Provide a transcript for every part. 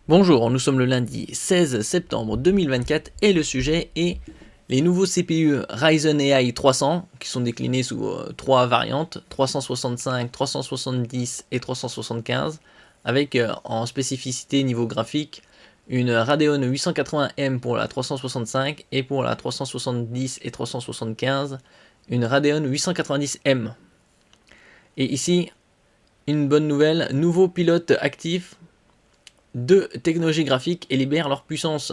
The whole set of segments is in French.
Bonjour, nous sommes le lundi 16 septembre 2024 et le sujet est les nouveaux CPU Ryzen AI 300 qui sont déclinés sous trois variantes, 365, 370 et 375, avec en spécificité niveau graphique une Radeon 880M pour la 365 et pour la 370 et 375 une Radeon 890M. Et ici, une bonne nouvelle, nouveau pilote actif de technologies graphiques et libèrent leur puissance.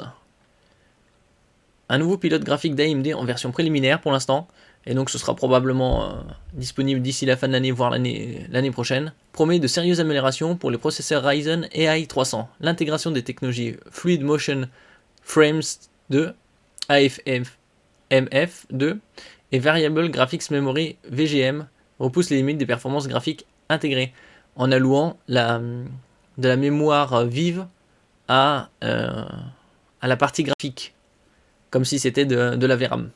Un nouveau pilote graphique d'AMD en version préliminaire pour l'instant, et donc ce sera probablement disponible d'ici la fin de l'année, voire l'année prochaine, promet de sérieuses améliorations pour les processeurs Ryzen AI 300. L'intégration des technologies Fluid Motion Frames 2, AFMF2 et Variable Graphics Memory VGM repousse les limites des performances graphiques intégrées, en allouant de la mémoire vive à la partie graphique, comme si c'était de la VRAM.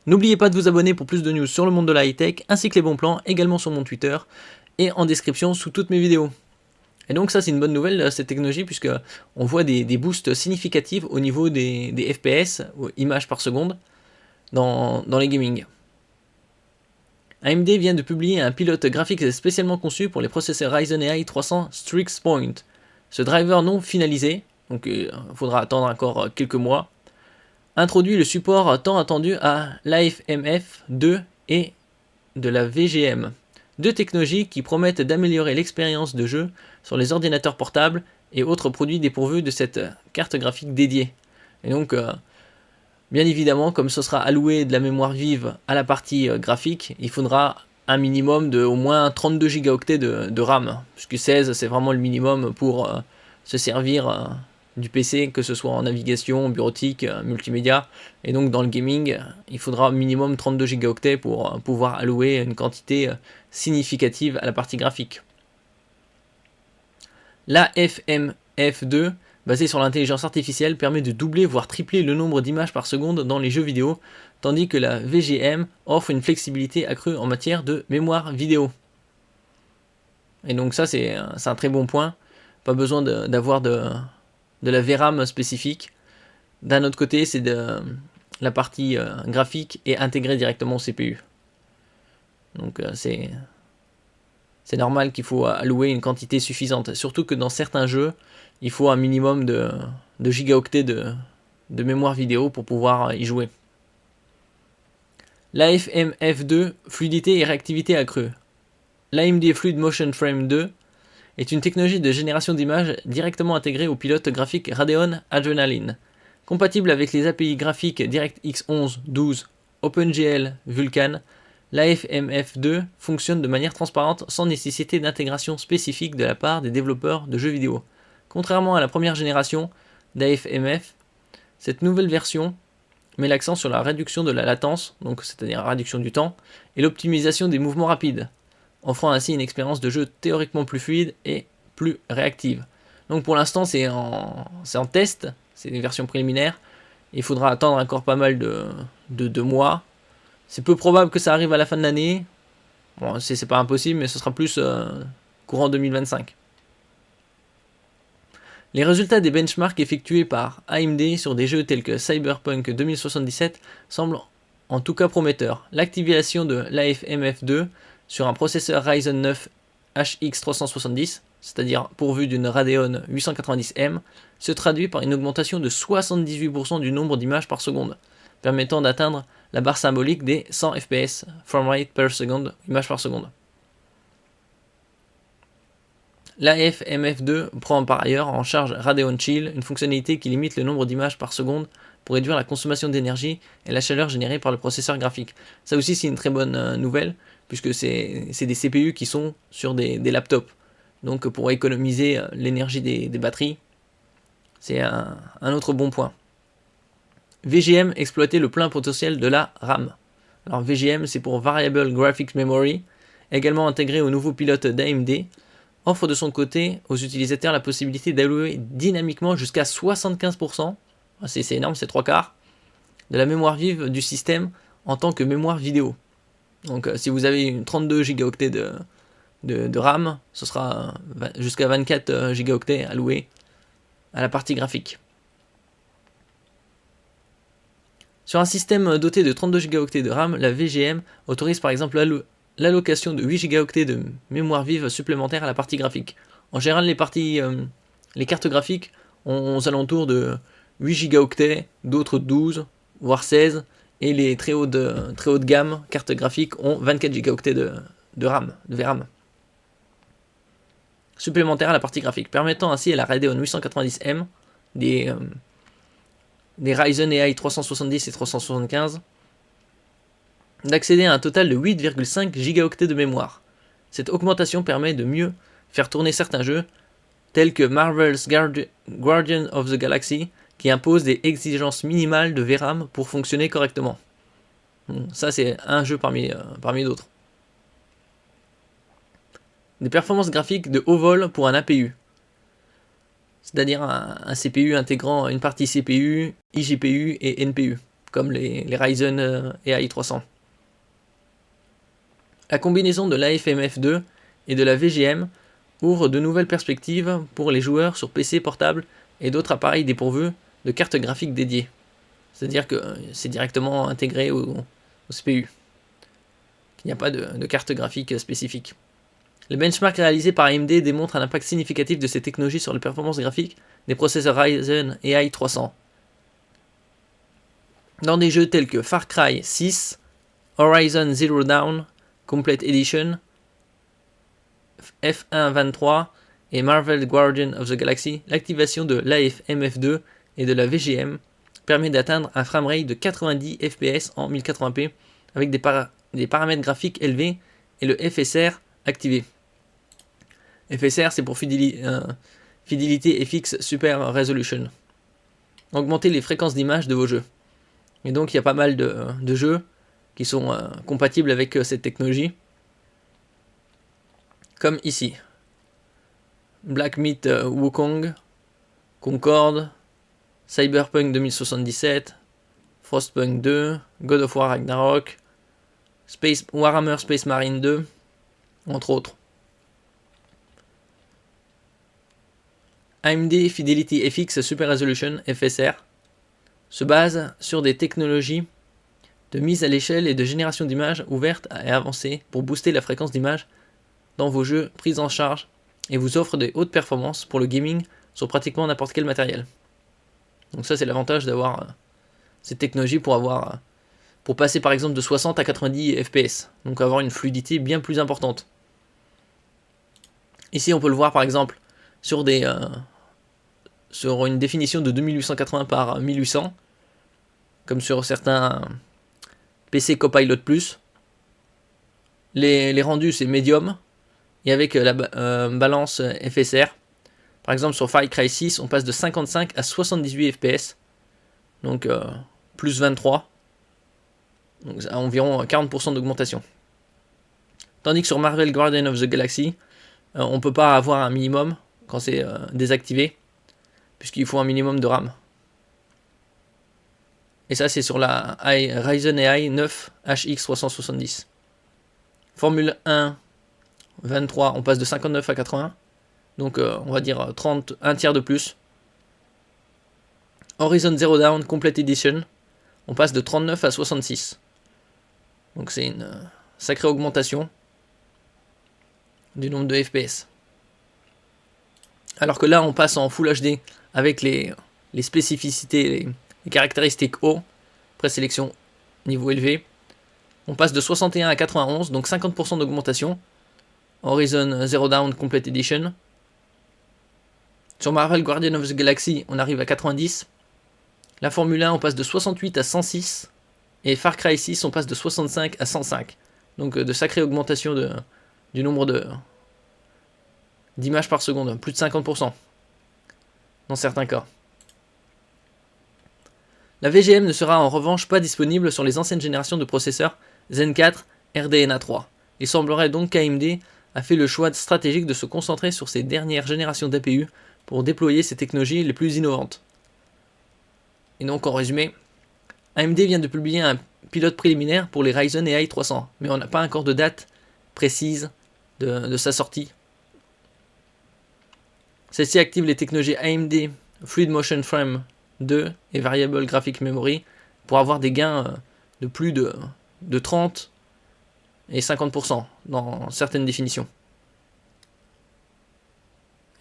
N'oubliez pas de vous abonner pour plus de news sur le monde de la high-tech, ainsi que les bons plans, également sur mon Twitter, et en description sous toutes mes vidéos. Et donc ça c'est une bonne nouvelle, cette technologie, puisque on voit des boosts significatifs au niveau des FPS, images par seconde, dans les gaming. AMD vient de publier un pilote graphique spécialement conçu pour les processeurs Ryzen AI 300 Strix Point. Ce driver non finalisé, donc il faudra attendre encore quelques mois, introduit le support tant attendu à l'AFMF2 et de la VGM. Deux technologies qui promettent d'améliorer l'expérience de jeu sur les ordinateurs portables et autres produits dépourvus de cette carte graphique dédiée. Et donc, bien évidemment, comme ce sera alloué de la mémoire vive à la partie graphique, il faudra un minimum de au moins 32 Go de RAM, puisque 16 c'est vraiment le minimum pour se servir du PC, que ce soit en navigation, bureautique, multimédia, et donc dans le gaming, il faudra minimum 32 Go pour pouvoir allouer une quantité significative à la partie graphique. La FMF2, basée sur l'intelligence artificielle, permet de doubler voire tripler le nombre d'images par seconde dans les jeux vidéo, tandis que la VGM offre une flexibilité accrue en matière de mémoire vidéo. Et donc ça c'est un très bon point, pas besoin d'avoir de la VRAM spécifique. D'un autre côté, c'est la partie graphique est intégrée directement au CPU. Donc c'est normal qu'il faut allouer une quantité suffisante. Surtout que dans certains jeux, il faut un minimum de gigaoctets de mémoire vidéo pour pouvoir y jouer. L'AFMF2, fluidité et réactivité accrue. L'AMD Fluid Motion Frame 2 est une technologie de génération d'images directement intégrée au pilote graphique Radeon Adrenaline. Compatible avec les API graphiques DirectX 11, 12, OpenGL, Vulkan, l'AFMF2 fonctionne de manière transparente sans nécessité d'intégration spécifique de la part des développeurs de jeux vidéo. Contrairement à la première génération d'AFMF, cette nouvelle version met l'accent sur la réduction de la latence, donc c'est-à-dire la réduction du temps, et l'optimisation des mouvements rapides, offrant ainsi une expérience de jeu théoriquement plus fluide et plus réactive. Donc pour l'instant c'est en test, c'est une version préliminaire, il faudra attendre encore pas mal de mois. C'est peu probable que ça arrive à la fin de l'année, bon c'est pas impossible, mais ce sera plus courant 2025. Les résultats des benchmarks effectués par AMD sur des jeux tels que Cyberpunk 2077 semblent en tout cas prometteurs. L'activation de l'AFMF2 sur un processeur Ryzen 9 HX370, c'est-à-dire pourvu d'une Radeon 890M, se traduit par une augmentation de 78% du nombre d'images par seconde, permettant d'atteindre la barre symbolique des 100 fps, frame rate per second, images par seconde. L'AFMF2 prend par ailleurs en charge Radeon Chill, une fonctionnalité qui limite le nombre d'images par seconde pour réduire la consommation d'énergie et la chaleur générée par le processeur graphique. Ça aussi c'est une très bonne nouvelle, puisque c'est des CPU qui sont sur des laptops. Donc pour économiser l'énergie des batteries, c'est un autre bon point. VGM, exploiter le plein potentiel de la RAM. Alors VGM c'est pour Variable Graphics Memory, également intégré au nouveau pilote d'AMD, offre de son côté aux utilisateurs la possibilité d'allouer dynamiquement jusqu'à 75%, c'est énorme, c'est 3/4, de la mémoire vive du système en tant que mémoire vidéo. Donc si vous avez une 32 Go de RAM, ce sera jusqu'à 24 Go alloués à la partie graphique. Sur un système doté de 32 Go de RAM, la VGM autorise par exemple l'allocation de 8 Go de mémoire vive supplémentaire à la partie graphique. En général, les cartes graphiques ont aux alentours de 8 Go, d'autres 12, voire 16, et les très haut de gamme cartes graphiques ont 24 Go de RAM, de VRAM supplémentaire à la partie graphique, permettant ainsi à la Radeon 890M des Ryzen AI 370 et 375 d'accéder à un total de 8,5 Go de mémoire. Cette augmentation permet de mieux faire tourner certains jeux, tels que Marvel's Guardian of the Galaxy, qui impose des exigences minimales de VRAM pour fonctionner correctement. Ça, c'est un jeu parmi d'autres. Des performances graphiques de haut vol pour un APU, c'est-à-dire un CPU intégrant une partie CPU, iGPU et NPU, comme les Ryzen AI 300. La combinaison de l'AFMF2 et de la VGM ouvre de nouvelles perspectives pour les joueurs sur PC portable et d'autres appareils dépourvus de cartes graphiques dédiées. C'est-à-dire que c'est directement intégré au CPU. Il n'y a pas de carte graphique spécifique. Les benchmarks réalisés par AMD démontrent un impact significatif de ces technologies sur les performances graphiques des processeurs Ryzen AI 300. Dans des jeux tels que Far Cry 6, Horizon Zero Dawn Complete Edition, F1.23 et Marvel Guardian of the Galaxy, l'activation de l'AFMF2 et de la VGM permet d'atteindre un framerate de 90 fps en 1080p avec des paramètres graphiques élevés et le FSR activé. FSR, c'est pour Fidelity FX Super Resolution. Augmenter les fréquences d'image de vos jeux. Et donc il y a pas mal de jeux qui sont compatibles avec cette technologie. Comme ici. Black Myth Wukong, Concorde, Cyberpunk 2077, Frostpunk 2, God of War Ragnarok, Warhammer Space Marine 2, entre autres. AMD Fidelity FX Super Resolution FSR se base sur des technologies de mise à l'échelle et de génération d'images ouvertes et avancées pour booster la fréquence d'image dans vos jeux pris en charge et vous offre des hautes performances pour le gaming sur pratiquement n'importe quel matériel. Donc ça, c'est l'avantage d'avoir cette technologie pour passer par exemple de 60 à 90 fps, donc avoir une fluidité bien plus importante. Ici on peut le voir par exemple sur une définition de 2880 par 1800, comme sur certains PC Copilot+. Les rendus c'est médium, et avec la balance FSR, par exemple sur Far Cry 6 on passe de 55 à 78 fps, donc plus 23, donc à environ 40% d'augmentation. Tandis que sur Marvel Guardian of the Galaxy, on ne peut pas avoir un minimum quand c'est désactivé, puisqu'il faut un minimum de RAM. Et ça c'est sur la Ryzen AI 9 HX 370. Formule 1 23, on passe de 59 à 80, donc on va dire 1 tiers de plus. Horizon Zero Dawn Complete Edition, on passe de 39 à 66. Donc c'est une sacrée augmentation du nombre de FPS. Alors que là on passe en Full HD avec les spécificités, les caractéristiques haut, présélection niveau élevé. On passe de 61 à 91, donc 50% d'augmentation. Horizon Zero Dawn Complete Edition. Sur Marvel Guardian of the Galaxy, on arrive à 90. La Formule 1, on passe de 68 à 106. Et Far Cry 6, on passe de 65 à 105. Donc de sacrées augmentations du nombre d'images par seconde, plus de 50% dans certains cas. La VGM ne sera en revanche pas disponible sur les anciennes générations de processeurs Zen 4 RDNA 3. Il semblerait donc qu'AMD a fait le choix stratégique de se concentrer sur ces dernières générations d'APU pour déployer ces technologies les plus innovantes. Et donc en résumé, AMD vient de publier un pilote préliminaire pour les Ryzen AI 300, mais on n'a pas encore de date précise de sa sortie. Celle-ci active les technologies AMD Fluid Motion Frame 2 et Variable Graphic Memory pour avoir des gains de plus de 30 et 50% dans certaines définitions.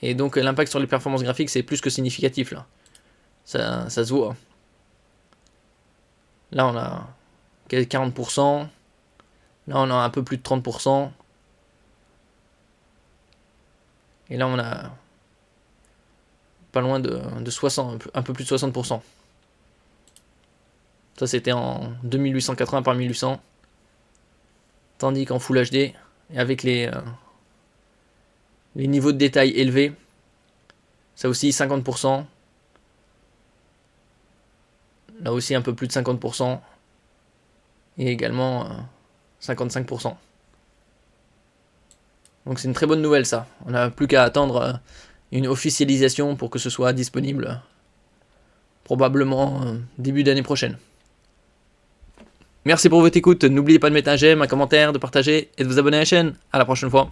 Et donc l'impact sur les performances graphiques c'est plus que significatif là. Ça se voit. Là on a 40%. Là on a un peu plus de 30%. Et là on a pas loin de 60, un peu plus de 60%. Ça c'était en 2880 par 1800. Tandis qu'en Full HD, et avec les niveaux de détail élevés, ça aussi 50%. Là aussi un peu plus de 50%. Et également 55%. Donc c'est une très bonne nouvelle ça. On n'a plus qu'à attendre une officialisation pour que ce soit disponible probablement début d'année prochaine. Merci pour votre écoute, n'oubliez pas de mettre un j'aime, un commentaire, de partager et de vous abonner à la chaîne. À la prochaine fois.